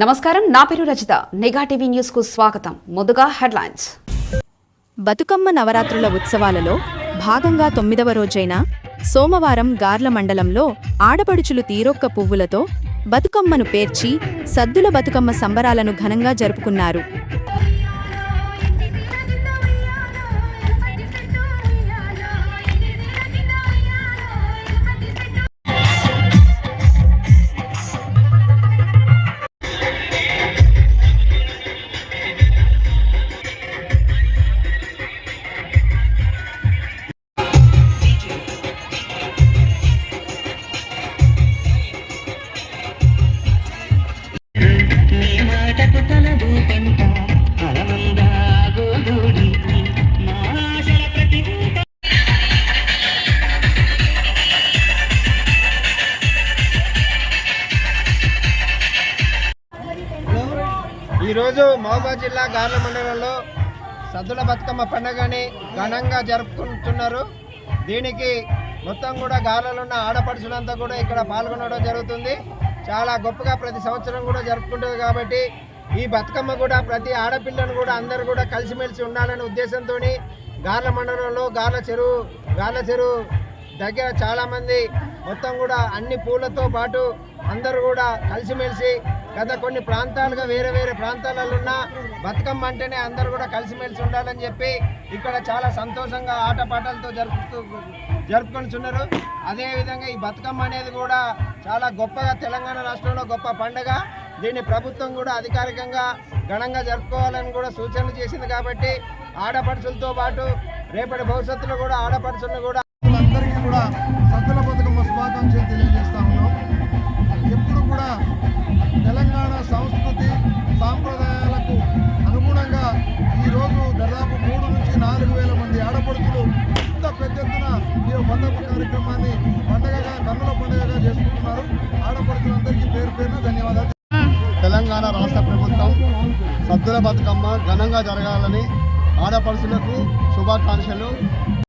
నమస్కారం, నా పేరు రజిత. నిఘా టీవీ న్యూస్ కు స్వాగతం. ముందుగా హెడ్లైన్స్. బతుకమ్మ నవరాత్రుల ఉత్సవాలలో భాగంగా 9వ రోజైన సోమవారం గార్ల మండలంలో ఆడపడుచులు తీరొక్క పువ్వులతో బతుకమ్మను పేర్చి సద్దుల బతుకమ్మ సంబరాలను ఘనంగా జరుపుకున్నారు. ఈరోజు మహబూబాబాద్ జిల్లా గార్ల మండలంలో సద్దుల బతుకమ్మ పండుగని ఘనంగా జరుపుకుంటున్నారు. దీనికి మొత్తం కూడా గార్లలో ఉన్న ఆడపడుచులంతా కూడా ఇక్కడ పాల్గొనడం జరుగుతుంది. చాలా గొప్పగా ప్రతి సంవత్సరం కూడా జరుపుకుంటుంది. కాబట్టి ఈ బతుకమ్మ కూడా ప్రతి ఆడపిల్లను కూడా అందరూ కూడా కలిసిమెలిసి ఉండాలనే ఉద్దేశంతో గార్ల మండలంలో గార్ల చెరువు దగ్గర చాలామంది మొత్తం కూడా అన్ని పూలతో పాటు అందరూ కూడా కలిసిమెలిసి గత కొన్ని ప్రాంతాలుగా వేరే ప్రాంతాలలో ఉన్న బతుకమ్మ అంటేనే అందరూ కూడా కలిసిమెలిసి ఉండాలని చెప్పి ఇక్కడ చాలా సంతోషంగా ఆటపాటలతో జరుపుకొనిచున్నారు. అదేవిధంగా ఈ బతుకమ్మ అనేది కూడా చాలా గొప్పగా తెలంగాణ రాష్ట్రంలో గొప్ప పండుగ. దీన్ని ప్రభుత్వం కూడా అధికారికంగా ఘనంగా జరుపుకోవాలని కూడా సూచనలు చేసింది. కాబట్టి ఆడపడుచులతో పాటు రేపటి భవిష్యత్తులో కూడా ఆడపడుచులను కూడా అందరికీ కూడా సద్దుల బతుకమ్మ శుభాకాంక్షలు తెలియజేస్తా ఉన్నాం. ఎప్పుడు కూడా తెలంగాణ సంస్కృతి సాంప్రదాయాలకు అనుగుణంగా ఈరోజు దాదాపు 3 నుంచి 4 వేల మంది ఆడపడుచులు ఇంత పెద్ద ఎత్తున ఈ బతుకమ్మ కార్యక్రమాన్ని పండుగగా కన్నుల పండుగగా చేసుకుంటున్నారు. ఆడపడుచులందరికీ పేరు పేరున ధన్యవాదాలు. తెలంగాణ రాష్ట్ర ప్రభుత్వం సద్దుల బతుకమ్మ ఘనంగా జరగాలని ఆడపడుచులకు శుభాకాంక్షలు.